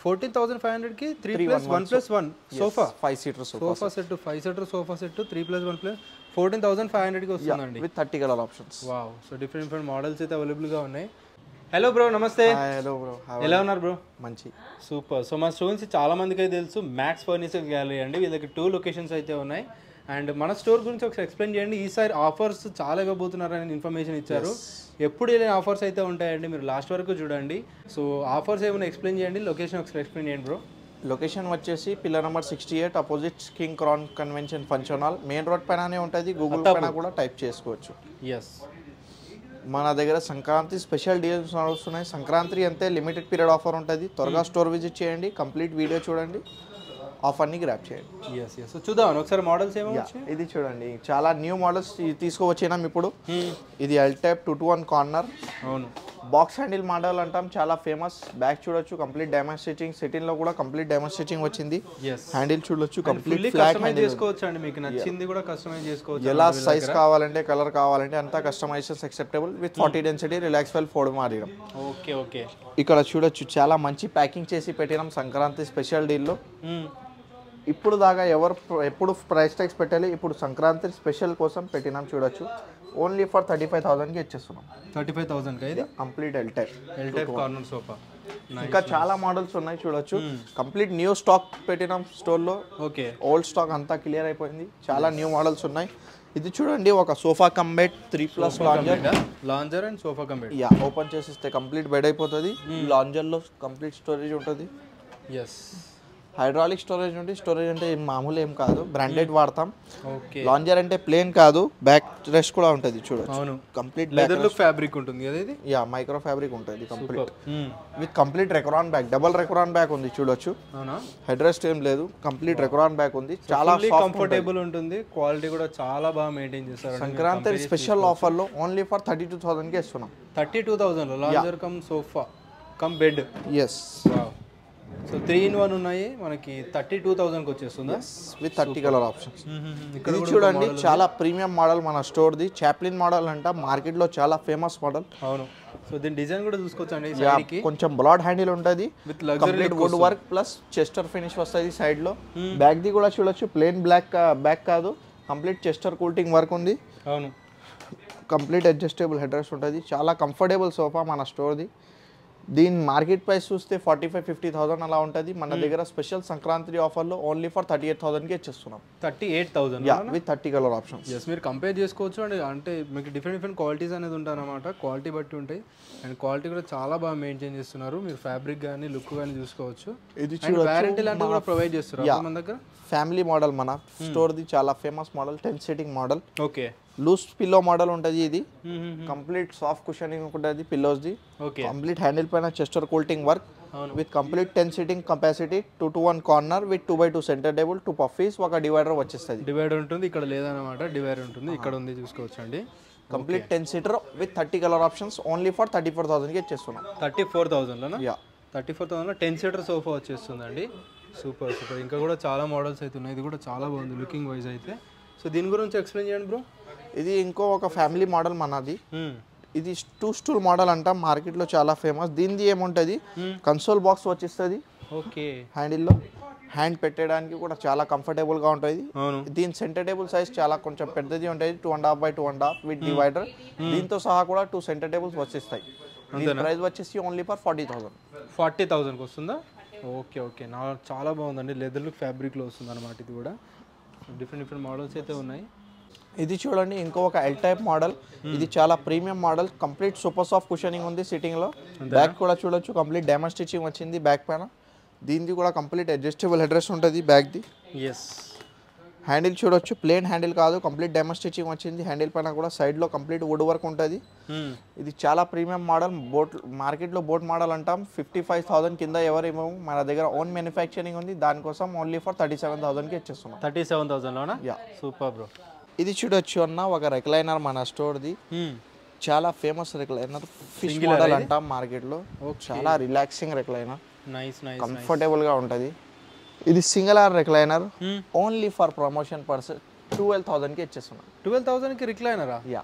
14,500 కి 3+1+1 sofa 5-seater sofa set 5-seater sofa set 3+1+ 14,500 కి వస్తుందండి with 30 colour options. Wow. So different models అయితే available గా ఉన్నాయి. హలో బ్రో, నమస్తే. హలో బ్రో, ఎలా ఉన్నారు బ్రో? మంచి సూపర్. సో మా స్టోర్స్ చాలా మందికి అయితే తెలుసు, మ్యాక్స్ ఫర్నిచర్ గ్యాలరీ అండి. వీళ్ళకి 2 లొకేషన్స్ అయితే ఉన్నాయి. అండ్ మన స్టోర్ గురించి ఒకసారి ఎక్స్ప్లెయిన్ చేయండి. ఈసారి ఆఫర్స్ చాలా ఇవ్వబోతున్నారని ఇన్ఫర్మేషన్ ఇచ్చారు. ఎప్పుడు ఇలా ఆఫర్స్ అయితే ఉంటాయండి, మీరు లాస్ట్ వరకు చూడండి. సో ఆఫర్స్ ఏమైనా ఎక్స్ప్లెయిన్ చేయండి, లొకేషన్ ఒకసారి ఎక్స్ప్లెయిన్ చేయండి బ్రో. లొకేషన్ వచ్చేసి పిల్లర్ నెంబర్ 68 అపోజిట్ కింగ్ క్రాన్ convention function hall. Main road పైననే ఉంటుంది, గూగుల్ పైన కూడా టైప్ చేసుకోవచ్చు. ఎస్. మన దగ్గర సంక్రాంతి స్పెషల్ డీల్స్ నడుస్తున్నాయి. సంక్రాంతి అంతే లిమిటెడ్ పీరియడ్ ఆఫర్ ఉంటుంది. త్వరగా స్టోర్ విజిట్ చేయండి, కంప్లీట్ వీడియో చూడండి, ఆఫర్ని గ్రాప్ చేయండి. Yes yes. సో చూద్దాం ఒకసారి మోడల్స్ ఏమో. ఇది చూడండి, చాలా న్యూ మోడల్స్ తీసుకువచ్చినాం ఇప్పుడు. ఇది ఎల్ టైప్ 2-to-1 కార్నర్. అవును. బాక్స్ హ్యాండిల్ మోడల్ అంటాం, చాలా ఫేమస్. బ్యాక్ చూడొచ్చు, కంప్లీట్ డైమండ్ స్టిచింగ్. సిటీన్ లో కూడా కంప్లీట్ డైమండ్ స్టిచింగ్ వచ్చింది. హ్యాండిల్ చూడొచ్చు, కంప్లీట్ ఫ్లాట్ హ్యాండిల్ చేసుకోవచ్చు అండి. మీకు నచ్చింది కూడా కస్టమైజ్ చేసుకోవచ్చు. ఎలా సైజ్ కావాలంటే, కలర్ కావాలంటే అంతా కస్టమైజేషన్స్ యాక్సెప్టబుల్ విత్ 40 డెన్సిటీ రిలాక్స్ ఫెల్ ఫోల్డ్ మారియడం. Okay okay. ఇక్కడ చూడొచ్చు, చాలా మంచి ప్యాకింగ్ చేసి పెట్టినాం సంక్రాంతి స్పెషల్ డీల్లో. ఇప్పుడు దాకా ఎప్పుడు ప్రైస్ ట్యాగ్స్ పెట్టాలి, ఇప్పుడు సంక్రాంతి స్పెషల్ కోసం పెట్టినాం. చూడొచ్చు, ఓన్లీ ఫర్ 35,000కి ఇచ్చేస్తున్నాం. 35,000 ఇది complete L type corner sofa. ఇంకా చాలా మోడల్స్ ఉన్నాయి చూడొచ్చు. కంప్లీట్ న్యూ స్టాక్ పెట్టినాం స్టోర్లో. ఓకే. ఓల్డ్ స్టాక్ అంతా క్లియర్ అయిపోయింది, చాలా న్యూ మోడల్స్ ఉన్నాయి. ఇది చూడండి, ఒక sofa cum bed 3+ lounger and sofa cum bed. Open చేసిస్తే కంప్లీట్ బెడ్ అయిపోతుంది. లాంజర్లో కంప్లీట్ స్టోరేజ్ ఉంటుంది. ఎస్. హైడ్రాలిక్ స్టోరేజ్ ఉంటుంది. స్టోరేజ్ అంటే మామూలు ఏం కాదు, బ్రాండెడ్ వాడతాం. ఓకే. లాంజర్ అంటే ప్లేన్ కాదు, బ్యాక్ రెస్ట్ కూడా ఉంటుంది. చూడొచ్చు, అవును. కంప్లీట్ లెదర్ లుక్ ఫ్యాబ్రిక్ ఉంటుంది కదా ఇది. మైక్రో ఫ్యాబ్రిక్ ఉంటుంది complete with complete Recron back. Double Recron back ఉంది చూడొచ్చు. అవునా? హెడ్ రెస్ట్ ఏం లేదు, కంప్లీట్ రెక్రాన్ బ్యాక్ ఉంది. చాలా కంఫర్టబుల్ ఉంటుంది. క్వాలిటీ కూడా చాలా బాగా మెయింటైన్ చేస్తారు. సంక్రాంతి స్పెషల్ ఆఫర్ లో ఓన్లీ ఫర్ 32,000కి ఇస్తున్నాం. 32,000 lounger cum sofa cum bed. Yes. So 3-in-1 ఉన్నాయి మనకి. 32,000కి వచ్చేస్తుందా విత్ 30 కలర్ ఆప్షన్స్. ఇది చూడండి, చాలా ప్రీమియం మోడల్ మన స్టోర్ది. చాప్లిన్ మోడల్ అంట, మార్కెట్లో చాలా ఫేమస్ మోడల్. అవును. సో దీని డిజైన్ కూడా చూసుకోవచ్చండి. కొంచెం బ్రాడ్ హ్యాండిల్ ఉంటుంది, with complete wood work plus Chester finish వస్తుంది సైడ్ లో. బ్యాక్ ది కూడా చూడొచ్చు, ప్లేన్ బ్యాక్ కాదు, కంప్లీట్ చెస్టర్ కూల్టింగ్ వర్క్ ఉంది. అవును. కంప్లీట్ అడ్జస్టబుల్ హెడ్ రెస్ట్ ఉంటుంది. చాలా కంఫర్టబుల్ సోఫా మన స్టోర్ది. దీని మార్కెట్ ప్రైస్ చూస్తే 45,000-50,000 అలా ఉంటుంది. మన దగ్గర స్పెషల్ సంక్రాంతి ఆఫర్లో ఓన్లీ ఫర్ 38,000కి ఇచ్చేస్తున్నాం. 38,000 విత్ 30 కలర్ ఆప్షన్స్. ఎస్. మీరు కంపేర్ చేసుకోవచ్చు అండి. అంటే మీకు డిఫరెంట్ క్వాలిటీస్ అనేది ఉంటాయి అన్నమాట. క్వాలిటీ బట్టి ఉంటాయి. అండ్ క్వాలిటీ కూడా చాలా బాగా మెయింటైన్ చేస్తున్నారు. మీరు ఫ్యాబ్రిక్ కానీ లుక్ కానీ చూసుకోవచ్చు. ఇది వారంటీ లాంటివి కూడా ప్రొవైడ్ చేస్తారు మన దగ్గర. ఫ్యామిలీ మోడల్ మన స్టోర్ది, చాలా famous model, 10 seating model. Okay. Loose pillow model ఉంటుంది. ఇది కంప్లీట్ సాఫ్ట్ కుషనింగ్ ఉంటుంది పిల్లోస్ది. కంప్లీట్ హ్యాండిల్ పైన chester quilting work with complete 10 seating capacity, 2-to-1 corner with 2x2 centre table, 2 puffies, ఒక డివైడర్ వచ్చేస్తుంది. డివైడర్ ఉంటుంది ఇక్కడ లేదన్నమాట. డివైడర్ ఉంటుంది ఇక్కడ ఉంది, చూసుకోవచ్చు అండి. Complete 10 seater with 30 colour options only for 34,000కి ఇచ్చేస్తున్నాం. 34,000 34,000 10 సీటర్ సోఫా వచ్చేస్తుందండి. Super super. ఇంకా కూడా చాలా మోడల్స్ అయితే ఉన్నాయి. ఇది కూడా చాలా బాగుంది లుకింగ్ వైజ్ అయితే. సో దీని గురించి ఎక్స్ప్లెయిన్ చేయండి బ్రో. ఇది ఒక ఫ్యామిలీ మోడల్ మనది. ఇది 2 స్టూల్ మోడల్ అంటాం, మార్కెట్లో చాలా ఫేమస్. దీనిది ఏముంటుంది, కన్సోల్ బాక్స్ వచ్చేస్తుంది. ఓకే. హ్యాండిల్లో హ్యాండ్ పెట్టడానికి కూడా చాలా కంఫర్టబుల్గా ఉంటుంది. దీని సెంటర్ టేబుల్ సైజ్ చాలా కొంచెం పెద్దది ఉంటుంది, 2.5x2.5 విత్ డివైడర్. దీంతో సహా కూడా 2 సెంటర్ టేబుల్స్ వచ్చేస్తాయి. ప్రైస్ వచ్చేసి ఓన్లీ ఫర్ 40,000. 40,000కి వస్తుందా? Okay okay. చాలా బాగుందండి. లెదర్ లుక్ ఫ్యాబ్రిక్లో వస్తుంది అనమాట. ఇది కూడా డిఫరెంట్ మోడల్స్ అయితే ఉన్నాయి. ఇది చూడండి, ఒక ఎల్ టైప్ మోడల్. ఇది చాలా premium model. Complete super soft cushioning ఉంది సిట్టింగ్లో. బ్యాక్ కూడా చూడొచ్చు, కంప్లీట్ డైమండ్ స్టిచింగ్ వచ్చింది బ్యాక్ పైన. దీనిది కూడా కంప్లీట్ అడ్జస్టబుల్ హెడ్ రెస్ట్ ఉంటుంది బ్యాక్ది. ఎస్. హ్యాండిల్ చూడొచ్చు, ప్లేన్ హ్యాండిల్ కాదు, కంప్లీట్ డైమండ్ స్టిచింగ్ వచ్చింది. హ్యాండిల్ పైన కూడా సైడ్లో కంప్లీట్ వుడ్ వర్క్ ఉంటుంది. ఇది చాలా ప్రీమియం మోడల్. మార్కెట్లో బోట్ మోడల్ అంటాం. 55,000 కింద ఎవరు ఇవ్వము. మన దగ్గర ఓన్ మ్యానుఫ్యాక్చరింగ్ ఉంది, దానికోసం ఓన్లీ ఫర్ 37,000కి ఇచ్చేస్తున్నాం. 37,000లోనా? Super bro. ఇది చూడొచ్చు అన్న, ఒక రెక్లైనర్ మన స్టోర్ది. చాలా ఫేమస్ రెక్లైనర్, ఫిష్ మోడల్ అంటాం మార్కెట్లో. చాలా రిలాక్సింగ్ రెక్లైనర్, కంఫర్టబుల్ గా ఉంటుంది. ఇది single or recliner, only for promotion person 12,000కి ఇచ్చేస్తున్నాం. 12,000కి రిక్లైనరా?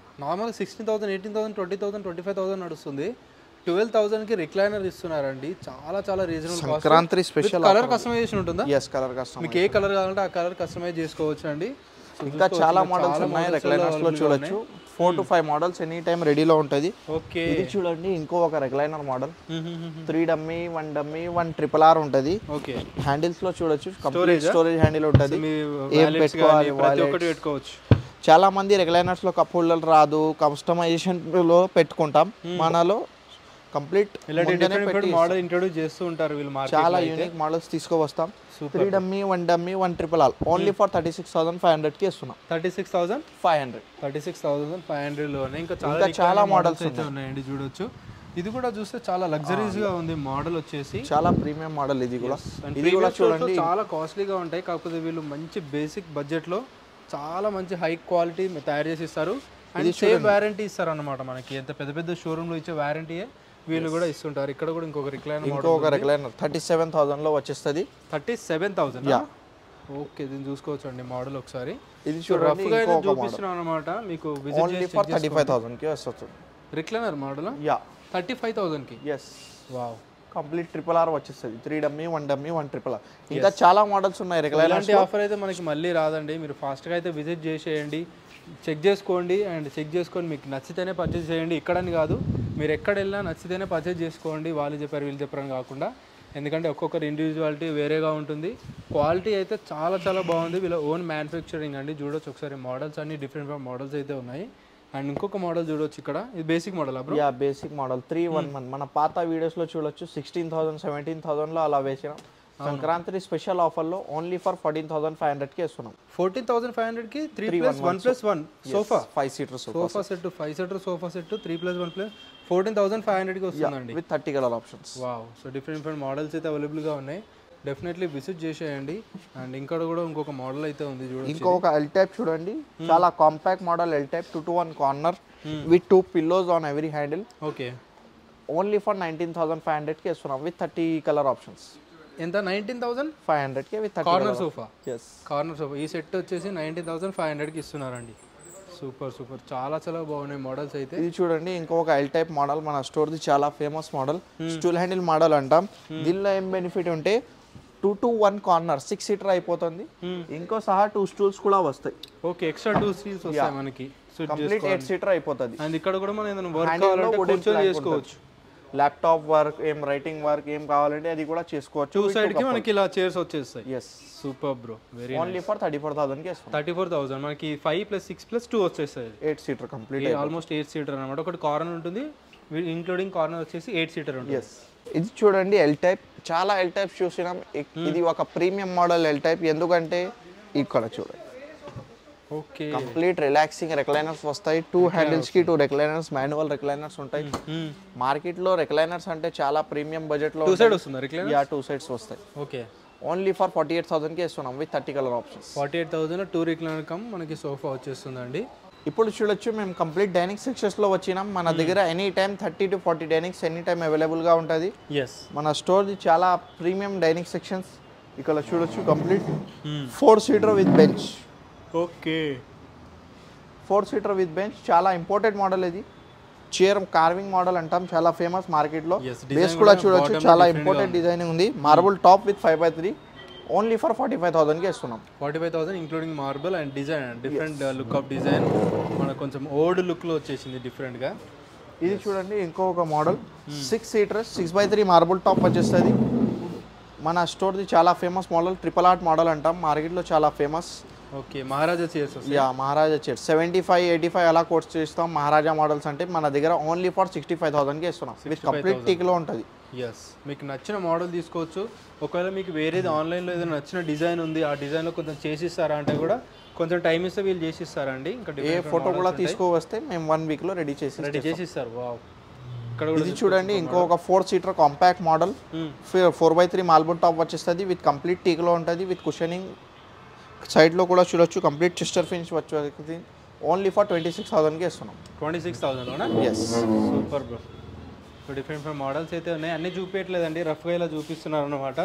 నార్మల్ 16,000, 18,000, 20,000, 25,000 నడుస్తుంది. 12,000కి రిక్లైనర్ ఇస్తున్నారండి. చాలా చాలా reasonable cost. Sankranti special colour customisation ఉంటుందా? Yes, colour customise. మీకు ఏ కలర్ కావాలంటే ఆ కలర్ కస్టమైజ్ చేసుకోవచ్చు అండి. ఇంకా చాలా మోడల్స్ ఉన్నాయి రెక్లైనర్స్ లో చూడొచ్చు. 4 to 5 మోడల్స్ ఎనీ టైం రెడీలో ఉంటుంది. ఓకే, ఇది చూడండి ఇంకో ఒక recliner model. 3 dummy 1 dummy 1 RRR ఉంటుంది. ఓకే, హ్యాండిల్స్ లో చూడొచ్చు కంప్లీట్ స్టోరేజ్ హ్యాండిల్ ఉంటుంది. ఏం పెట్టుకోవాలి ప్రతి ఒక్కటి పెట్టుకోవచ్చు. చాలా మంది రెగ్యులైనర్స్ లో కప్ హోల్డర్ రాదు, కస్టమైజేషన్ లో పెట్టుకుంటాం. మనలో కంప్లీట్ మోడల్ ఇంట్రొడ్యూస్ చేస్తూ ఉంటారు వీళ్ళు. చాలా యూనిక్ మోడల్స్ తీసుకువస్తాం. 3 dummy 1 dummy 1 RRR only for 36,500 కి ఇస్తున్నాం. 36,500 లోనే ఇంకా చాలా మోడల్స్ అయితే ఉన్నాయండి. చూడొచ్చు, ఇది కూడా చూస్తే చాలా లగ్జరీస్ గా ఉంది. మోడల్ వచ్చేసి చాలా ప్రీమియం మోడల్. ఇది కూడా చూడండి చాలా కాస్ట్లీగా ఉంటాయి. కాకపోతే వీళ్ళు మంచి బేసిక్ బడ్జెట్ లో చాలా మంచి హై క్వాలిటీ తయారు చేసి ఇస్తారు. అండ్ సేమ్ వారంటీ ఇస్తారు అన్నమాట. మనకి ఎంత పెద్ద పెద్ద షోరూమ్ లో ఇచ్చే వారంటీయే వీళ్ళు కూడా ఇస్తుంటారు. ఇక్కడ కూడా ఇంకొక రిక్లైనర్ 37,000 లో వచ్చేస్తుంది. 37,000. ఓకే, దీన్ని చూసుకోవచ్చు అండి మోడల్ ఒకసారి. ఇది చూడండి చూపిస్తున్నాను అన్నమాట మీకు. ఓన్లీ ఫర్ 35,000 కి వస్తుంది రిక్లైనర్ మోడల్. 35,000 కి. ఎస్, వావ్, కంప్లీట్ RRR వచ్చేస్తుంది. 3 డమ్మీ 1 డమ్మీ 1 RRR. ఇంకా చాలా మోడల్స్ ఉన్నాయి రెగ్యులర్. ఇలాంటి ఆఫర్ అయితే మనకి మళ్ళీ రాదండి. మీరు ఫాస్ట్గా అయితే విజిట్ చేసేయండి, చెక్ చేసుకోండి. అండ్ చెక్ చేసుకొని మీకు నచ్చితేనే పర్చేస్ చేయండి. ఇక్కడని కాదు, మీరు ఎక్కడ వెళ్ళినా నచ్చితేనే పర్చేస్ చేసుకోండి. వాళ్ళు చెప్పారు వీళ్ళు చెప్పారని కాకుండా. ఎందుకంటే ఒక్కొక్కరు ఇండివిజువాలిటీ వేరేగా ఉంటుంది. క్వాలిటీ అయితే చాలా చాలా బాగుంది. వీళ్ళ ఓన్ మ్యానుఫ్యాక్చరింగ్ అండి. చూడొచ్చు ఒకసారి మోడల్స్ అన్ని డిఫరెంట్ మోడల్స్ అయితే ఉన్నాయి. అండ్ ఇంకొక మోడల్ చూడొచ్చు ఇక్కడ. ఇది బేసిక్ మోడల్. Basic model 311. మన పాత వీడియోస్ లో చూడొచ్చు 16,000 17,000 లో అలా వేసినాం. సంక్రాంతి స్పెషల్ ఆఫర్ లో ఓన్లీ ఫర్ 14,500 కి ఇస్తున్నాం. 14,500 కి 3+1+1 sofa 5 seater sofa set, 5 seater sofa set 3+1+ 14,500 కి వస్తుందండి with 30 colour options. Wow, so different models అయితే అవైలబుల్ గా ఉన్నాయి. డెఫినెట్లీ విజిట్ చేసేయండి. అండ్ ఇక్కడ కూడా ఇంకొక మోడల్ అయితే ఉంది. చూడండి, ఇంకొక ఎల్ టైప్ చూడండి. చాలా compact model L type. 2 to 1 corner with 2 pillows on every handle. Okay, only for 19,500 కి ఇస్తున్నాం విత్ 30 కలర్ ఆప్షన్స్. ఎంత? 19,500 కి with 30 corner sofa. Yes, corner sofa. ఈ సెట్ వచ్చేసి 19,500 కి ఇస్తున్నారండి. సూపర్ సూపర్, చాలా చాలా బాగున్నాయి మోడల్స్ అయితే. ఇది చూడండి ఇంకొక ఎల్ టైప్ మోడల్. మన స్టోర్ ది చాలా famous model. Stool handle model అంటాం. దీనిలో ఏం బెనిఫిట్ ఉంటే 2 to 1 కార్నర్ 6 సీటర్ అయిపోతుంది. ఇంకో సహా 2 స్టూల్స్ కూడా వస్తాయి. ఓకే, ఎక్స్ట్రా 2 స్టూల్స్ వస్తాయి మనకి. కంప్లీట్ 8 సీటర్ అయిపోతుంది. అండ్ ఇక్కడ కూడా మనం ఏదైనా వర్క్ కావాలంటే కూర్చొని చేసుకోవచ్చు. ల్యాప్టాప్ వర్క్, ఏం రైటింగ్ వర్క్ ఏం కావాలంటే అది కూడా చేసుకోవచ్చు. 2 సైడ్ కి మనకి ఇలా చైర్స్ వచ్చేస్తాయి. Yes, super bro, very only for 34,000 కి ఇస్తాం. 34,000 మనకి 5+6+2 వచ్చేస్తాయి. 8 సీటర్ కంప్లీట్, ఆల్మోస్ట్ 8 సీటర్ అన్నమాట. ఒకటి కార్నర్ ఉంటుంది, ఇంక్లూడింగ్ కార్నర్ వచ్చేసి 8 సీటర్ ఉంటుంది. ఎస్, ఇది చూడండి ఎల్ టైప్. చాలా ఎల్ టైప్స్ చూసినాం. ఇది ఒక ప్రీమియం మోడల్ ఎల్ టైప్. ఎందుకంటే ఇక్కడ చూడండి ఓకే, కంప్లీట్ రిలాక్సింగ్ రెక్లైనర్స్ వస్తాయి. 2 హ్యాండిల్స్ కి 2 రెక్లైనర్స్, మాన్యువల్ రెక్లైనర్స్ ఉంటాయి. మార్కెట్ లో రెక్లైనర్స్ అంటే చాలా ప్రీమియం బడ్జెట్ లో 2 సైడ్ వస్తుంది రెక్లైనర్. 2 సైడ్స్ వస్తాయి. ఓకే, ఓన్లీ ఫర్ 48,000 కి ఇస్తున్నాం with 30 colour options. 48,000 2 recliner come మనకి సోఫా వచ్చేస్తుందండి. ఇప్పుడు చూడొచ్చు మేము కంప్లీట్ డైనింగ్ సెక్షన్స్ లో వచ్చినాం. మన దగ్గర any time 30 to 40 dinings any time available గా ఉంటుంది. మన స్టోర్ ది చాలా ప్రీమియం డైనింగ్ సెక్షన్స్. ఇక్కడ చూడొచ్చు complete 4 seater with bench. Okay, 4 seater with bench చాలా ఇంపార్టెంట్ మోడల్. ఇది చైర్ కార్వింగ్ మోడల్ అంటాం, చాలా ఫేమస్ మార్కెట్ లో. బేస్ కూడా చూడొచ్చు చాలా ఇంపార్టెంట్ డిజైనింగ్ ఉంది. Marble top with 5x3 only for 45,000 కి ఇస్తున్నాం. 45,000 including marble and design, different look of design. మనకు కొంచెం ఓల్డ్ లుక్ లో వచ్చేసింది డిఫరెంట్ గా. ఇది చూడండి ఇంకొక model 6 seater 6x3 marble top వచ్చేస్తుంది. మన స్టోర్ ది చాలా ఫేమస్ మోడల్. RRR మోడల్ అంటాం, మార్కెట్ లో చాలా ఫేమస్. ఓకే, మహారాజా చైర్స్. మహారాజా చైర్స్ 75 85 అలా కోట్స్ చేస్తాం. మహారాజా మోడల్స్ అంటే మన దగ్గర ఓన్లీ ఫర్ 65,000 కి ఇస్తున్నాం. విత్ కంప్లీట్ టీక్ లో ఉంటుంది. ఎస్, మీకు నచ్చిన మోడల్ తీసుకోవచ్చు. ఒకవేళ మీకు వేరేది ఆన్లైన్లో ఏదైనా నచ్చిన డిజైన్ ఉంది, ఆ డిజైన్లో కొంచెం చేసిస్తారా అంటే కూడా కొంచెం టైం ఇస్తే వీళ్ళు చేసిస్తారండి. ఇంకా ఏ ఫోటో కూడా తీసుకువస్తే మేము 1 వీక్ లో రెడీ చేసిస్తారు. వావ్, ఇక్కడ ఇది చూడండి ఇంకొక 4 seater compact model. 4x3 marble top వచ్చేస్తుంది విత్ కంప్లీట్ టీక్ లో ఉంటుంది విత్ కుషనింగ్. సైడ్ లో కూడా చూడొచ్చు కంప్లీట్ చెస్టర్ ఫినిష్ వచ్చేది. ఓన్లీ ఫర్ 26,000 కి ఇస్తున్నాం. 26,000 yes, super bro. So different models అయితే ఉన్నాయి. అన్నీ చూపించట్లేదండి, రఫ్గా ఇలా చూపిస్తున్నారు అనమాట.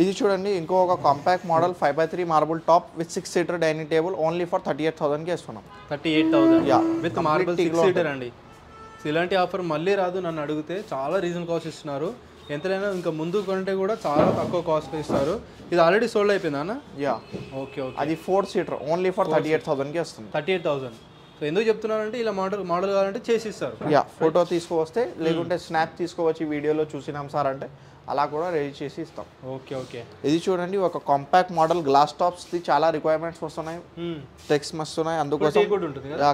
ఇది చూడండి ఇంకొక compact model 5x3 marble top with 6 seater dining table only for 38,000 కి ఇస్తున్నాం. 38,000 విత్ మార్బుల్ 6 సీటర్ అండి. సో ఇలాంటి ఆఫర్ మళ్ళీ రాదు నన్ను అడిగితే. చాలా రీజనబుల్ కాస్ట్ ఇస్తున్నారు. ఎంతైనా ఇంకా ముందు కంటే కూడా చాలా తక్కువ కాస్ట్ ఇస్తారు. ఇది ఆల్రెడీ సోల్డ్ అయిపోయిందా అన్న? Yeah okay okay. అది 4 సీటర్ ఓన్లీ ఫర్ 38,000కి వస్తుంది. 38,000. సో ఎందుకు చెప్తున్నానంటే ఇలా మోడల్ కావాలంటే చేసి ఇస్తారు. యా ఫోటో తీసుకువస్తే లేకుంటే స్నాప్ తీసుకోవచ్చి వీడియోలో చూసినాం సార్ అంటే అలా కూడా రెడీ చేసి ఇస్తాం. Okay okay. ఇది చూడండి ఒక కాంపాక్ట్ మోడల్ గ్లాస్ టాప్స్ది చాలా రిక్వైర్మెంట్స్ వస్తున్నాయి, టెక్స్ మస్తున్నాయి. అందుకోసం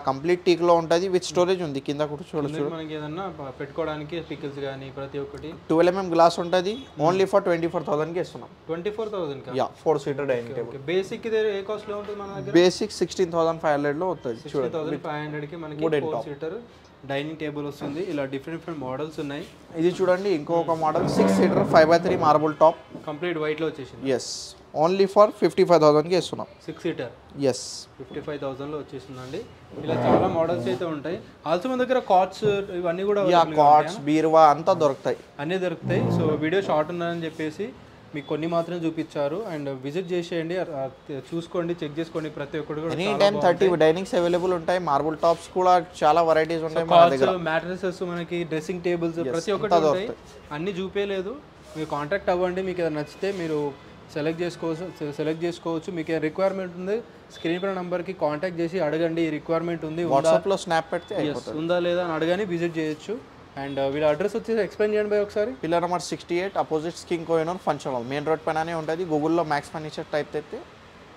కంప్లీట్ టీక్లో ఉంటుంది విత్ స్టోరేజ్ ఉంది కింద కూడా చూడొచ్చు. మనకి ఏదన్నా పెట్టుకోవడానికి పికిల్స్ కానీ ప్రతి ఒక్కటి 12mm గ్లాస్ ఉంటుంది. ఓన్లీ ఫర్ 24,000కి ఇస్తున్నాం. 24,000. Yeah 4 seater dining table. Basic ఇది ఏ కాస్ట్ లో ఉంటుంది మన దగ్గర? బేసిక్ 16,500లో వస్తుంది. 16,500కి మనకి 4 సీటర్ డైనింగ్ టేబుల్ వస్తుంది. ఇలా డిఫరెంట్ మోడల్స్ ఉన్నాయి. ఇది చూడండి ఇంకొక model 6 seater 5x3 marble top complete white లో వచ్చేసింది. ఎస్ ఓన్లీ ఫర్ 55,000కి ఇస్తున్నాం. 6 సీటర్ ఎస్ 55,000లో వచ్చేసిందండి. ఇలా చాలా మోడల్స్ అయితే ఉంటాయి. ఆల్సో మన దగ్గర కాట్స్ ఇవన్నీ కూడా కాట్స్ బీరువా అంతా దొరుకుతాయి, అన్నీ దొరుకుతాయి. సో వీడియో షార్ట్ ఉందని చెప్పేసి మీకు కొన్ని మాత్రమే చూపించారు. అండ్ విజిట్ చేసేయండి, చూసుకోండి, చెక్ చేసుకోండి. ప్రతి ఒక్కటి కూడా ఎనీ టైం 30 డైనింగ్స్ అవైలబుల్ ఉంటాయి. మార్బుల్ టాప్స్ కూడా చాలా వెరైటీస్ ఉంటాయి మన దగ్గర. మ్యాట్రెసెస్ మనకి డ్రెస్సింగ్ టేబుల్స్ ప్రతి ఒక్కటి ఉంటాయి. అన్ని చూపేయలేదు, మీరు కాంటాక్ట్ అవ్వండి. మీకు ఏదైనా నచ్చితే మీరు సెలెక్ట్ చేసుకోవచ్చు. మీకు ఏ రిక్వైర్మెంట్ ఉంది స్క్రీన్ పైన నంబర్కి కాంటాక్ట్ చేసి అడగండి. ఈ రిక్వైర్మెంట్ ఉంది, వాట్సాప్లో స్నాప్ పెడితే ఉందా లేదా అని అడగని విజిట్ చేయొచ్చు. అండ్ వీళ్ళ అడ్రస్ వచ్చేసి ఎక్స్ప్లెయిన్ చేయండి బై ఒకసారి. Pillar number 68 opposite King Kohinoor function hall main road పైననే ఉంటుంది. గూగుల్లో మ్యాక్స్ ఫర్నిచర్ టైప్ అయితే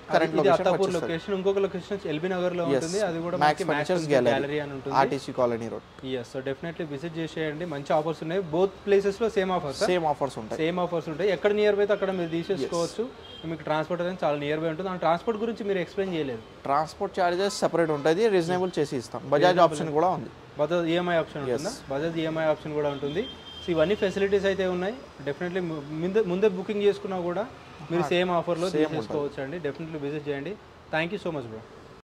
కరెంట్ లొకేషన్. ఇంకొక లొకేషన్ ఎల్బీ నగర్ లో ఉంటుంది, అది కూడా మ్యాక్స్ ఫర్నిచర్స్ గ్యాలరీ అని ఉంటుంది, RTC colony road. So definitely visit చేసేయండి. మంచి ఆఫర్స్ ఉన్నాయి. బోత్ ప్లేసెస్ లో సేమ్ ఆఫర్స్ ఉంటాయి. ఎక్కడ నియర్ బై అక్కడ మీరు తీసేసుకోవచ్చు. మీకు ట్రాన్స్పోర్ట్ అనేది చాలా నియర్ బై ఉంటుంది. ఆ ట్రాన్స్పోర్ట్ గురించి మీరు ఎక్స్ప్లెయిన్ చేయలేదు. ట్రాన్స్పోర్ట్ చార్జెస్ సెపరేట్ ఉంటుంది, రీజనబుల్ చేసి ఇస్తాం. బజాజ్ ఆప్షన్ కూడా ఉంది. బజాజ్ ఈఎంఐ ఆప్షన్ ఉంటుందా? బజాజ్ ఈఎంఐ ఆప్షన్ కూడా ఉంటుంది. సో ఇవన్నీ ఫెసిలిటీస్ అయితే ఉన్నాయి. డెఫినెట్లీ ముందే బుకింగ్ చేసుకున్నా కూడా మీరు సేమ్ ఆఫర్లో తీసుకోవచ్చు అండి. డెఫినెట్లీ విజిట్ చేయండి. Thank you so much bro.